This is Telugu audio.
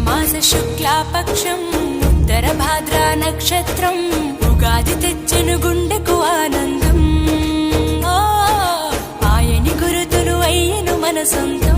మాస శుక్లాపక్షం ఉత్తర భాద్రా నక్షత్రం ఉగాది తెచ్చెను గుండెకు ఆనందం ఆయని గురుతులు అయ్యను మన సొంతం